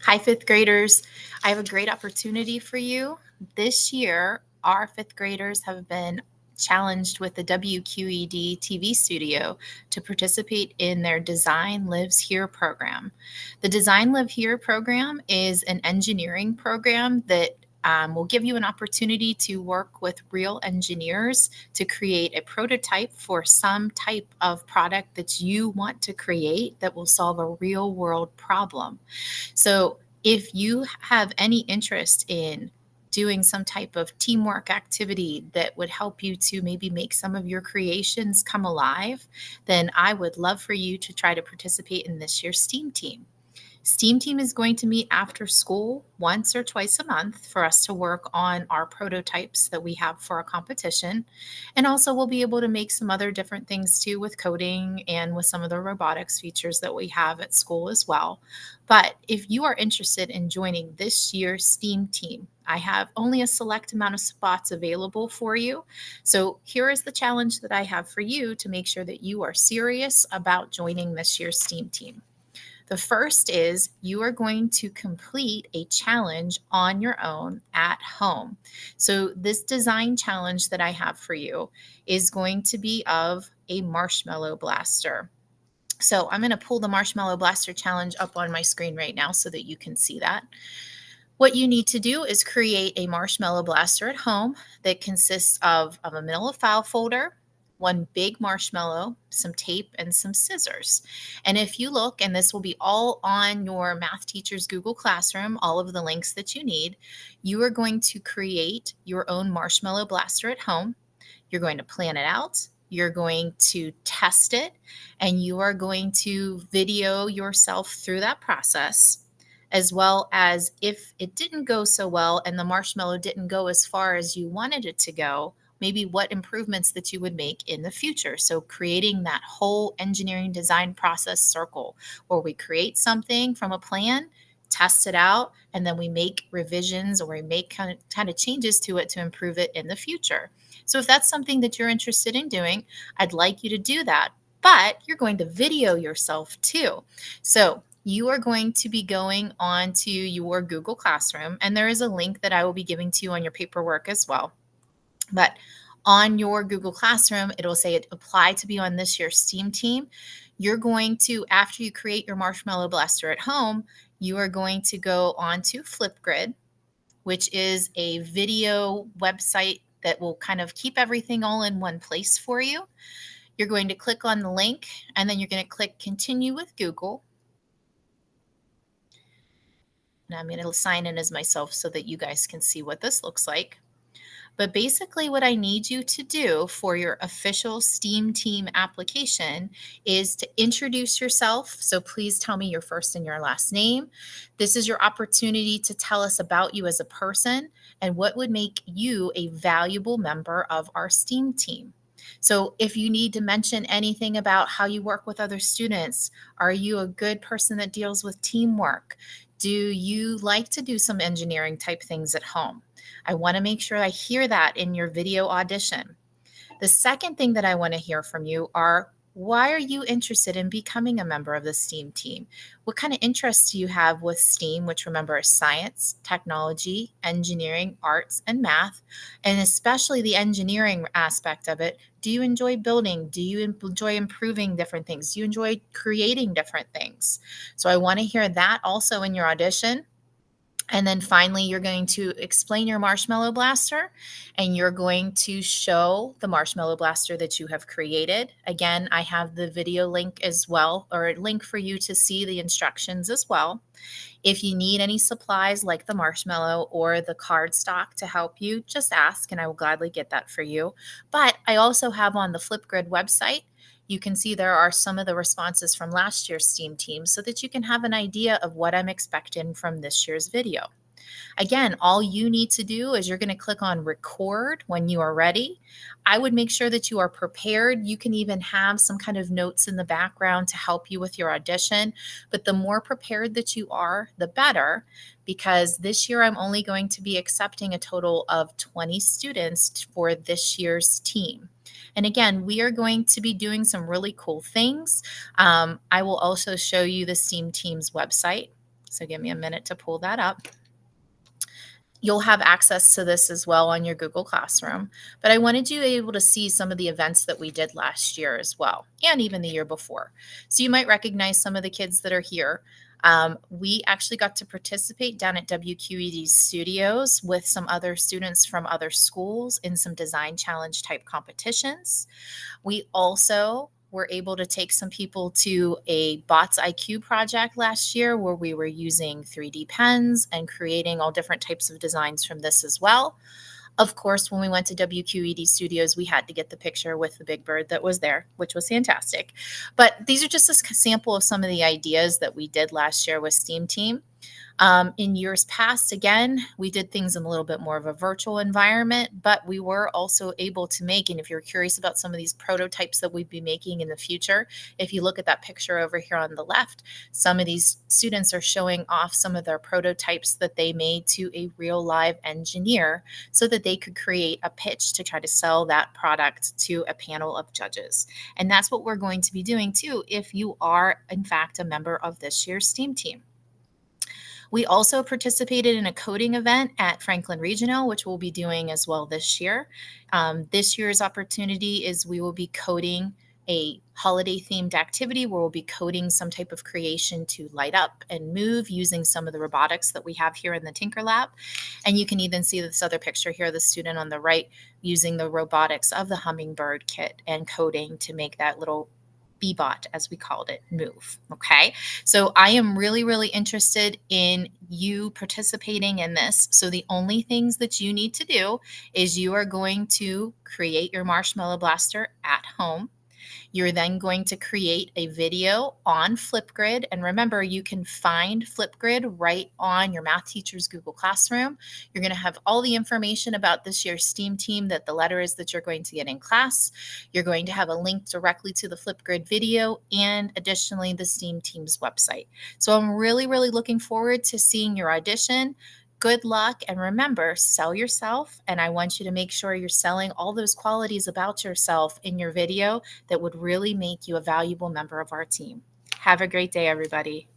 Hi, fifth graders. I have a great opportunity for you. This year, our fifth graders have been challenged with the WQED TV studio to participate in their Design Lives Here program. The Design Live Here program is an engineering program that will give you an opportunity to work with real engineers to create a prototype for some type of product that you want to create that will solve a real world problem. So, if you have any interest in doing some type of teamwork activity that would help you to maybe make some of your creations come alive, then I would love for you to try to participate in this year's STEAM team. STEAM team is going to meet after school once or twice a month for us to work on our prototypes that we have for a competition. And also, we'll be able to make some other different things too with coding and with some of the robotics features that we have at school as well. But if you are interested in joining this year's STEAM team, I have only a select amount of spots available for you. So here is the challenge that I have for you to make sure that you are serious about joining this year's STEAM team. The first is you are going to complete a challenge on your own at home. So, this design challenge that I have for you is going to be of a marshmallow blaster. So, I'm going to pull the marshmallow blaster challenge up on my screen right now so that you can see that. What you need to do is create a marshmallow blaster at home that consists of a manila file folder, one big marshmallow, some tape, and some scissors. And if you look, and this will be all on your math teacher's Google Classroom, all of the links that you need, you are going to create your own marshmallow blaster at home. You're going to plan it out. You're going to test it, and you are going to video yourself through that process, as well as if it didn't go so well and the marshmallow didn't go as far as you wanted it to go, maybe what improvements that you would make in the future. So creating that whole engineering design process circle where we create something from a plan, test it out, and then we make revisions or we make kind of changes to it to improve it in the future. So if that's something that you're interested in doing, I'd like you to do that. But you're going to video yourself too. So you are going to be going on to your Google Classroom, and there is a link that I will be giving to you on your paperwork as well. But on your Google Classroom, it'll say it apply to be on this year's STEAM team. You're going to, after you create your marshmallow blaster at home, you are going to go on to Flipgrid, which is a video website that will kind of keep everything all in one place for you. You're going to click on the link, and then you're going to click continue with Google. And I'm going to sign in as myself so that you guys can see what this looks like. But basically, what I need you to do for your official STEAM team application is to introduce yourself. So please tell me your first and your last name. This is your opportunity to tell us about you as a person and what would make you a valuable member of our STEAM team. So, if you need to mention anything about how you work with other students, are you a good person that deals with teamwork? Do you like to do some engineering type things at home? I want to make sure I hear that in your video audition. The second thing that I want to hear from you are, why are you interested in becoming a member of the STEAM team? What kind of interests do you have with STEAM, which remember is science, technology, engineering, arts, and math, and especially the engineering aspect of it? Do you enjoy building? Do you enjoy improving different things? Do you enjoy creating different things? So I want to hear that also in your audition. And then finally, you're going to explain your marshmallow blaster and you're going to show the marshmallow blaster that you have created. Again, I have the video link as well, or a link for you to see the instructions as well. If you need any supplies like the marshmallow or the cardstock to help you, just ask and I will gladly get that for you. But I also have on the Flipgrid website, you can see there are some of the responses from last year's STEAM team so that you can have an idea of what I'm expecting from this year's video. Again, all you need to do is you're going to click on record when you are ready. I would make sure that you are prepared. You can even have some kind of notes in the background to help you with your audition. But the more prepared that you are, the better, because this year I'm only going to be accepting a total of 20 students for this year's team. And again, we are going to be doing some really cool things. I will also show you the STEAM team's website. So give me a minute to pull that up. You'll have access to this as well on your Google Classroom. But I wanted you able to see some of the events that we did last year as well, and even the year before. So you might recognize some of the kids that are here. We actually got to participate down at WQED's studios with some other students from other schools in some design challenge type competitions. We also were able to take some people to a Bots IQ project last year where we were using 3D pens and creating all different types of designs from this as well. Of course, when we went to WQED Studios, we had to get the picture with the big bird that was there, which was fantastic. But these are just a sample of some of the ideas that we did last year with STEAM Team. In years past, again, we did things in a little bit more of a virtual environment, but we were also able to make, and if you're curious about some of these prototypes that we'd be making in the future, if you look at that picture over here on the left, some of these students are showing off some of their prototypes that they made to a real live engineer so that they could create a pitch to try to sell that product to a panel of judges. And that's what we're going to be doing too if you are, in fact, a member of this year's STEAM team. We also participated in a coding event at Franklin Regional, which we'll be doing as well this year. This year's opportunity is we will be coding a holiday themed activity where we'll be coding some type of creation to light up and move using some of the robotics that we have here in the Tinker Lab. And you can even see this other picture here, the student on the right using the robotics of the Hummingbird kit and coding to make that little Bebot, as we called it, move. Okay. So I am really, really interested in you participating in this. So the only things that you need to do is you are going to create your Marshmallow Blaster at home. You're then going to create a video on Flipgrid. And remember, you can find Flipgrid right on your math teacher's Google Classroom. You're going to have all the information about this year's STEAM team, that the letter is that you're going to get in class. You're going to have a link directly to the Flipgrid video and additionally the STEAM team's website. So I'm really, really looking forward to seeing your audition. Good luck, and remember, sell yourself. And I want you to make sure you're selling all those qualities about yourself in your video that would really make you a valuable member of our team. Have a great day, everybody.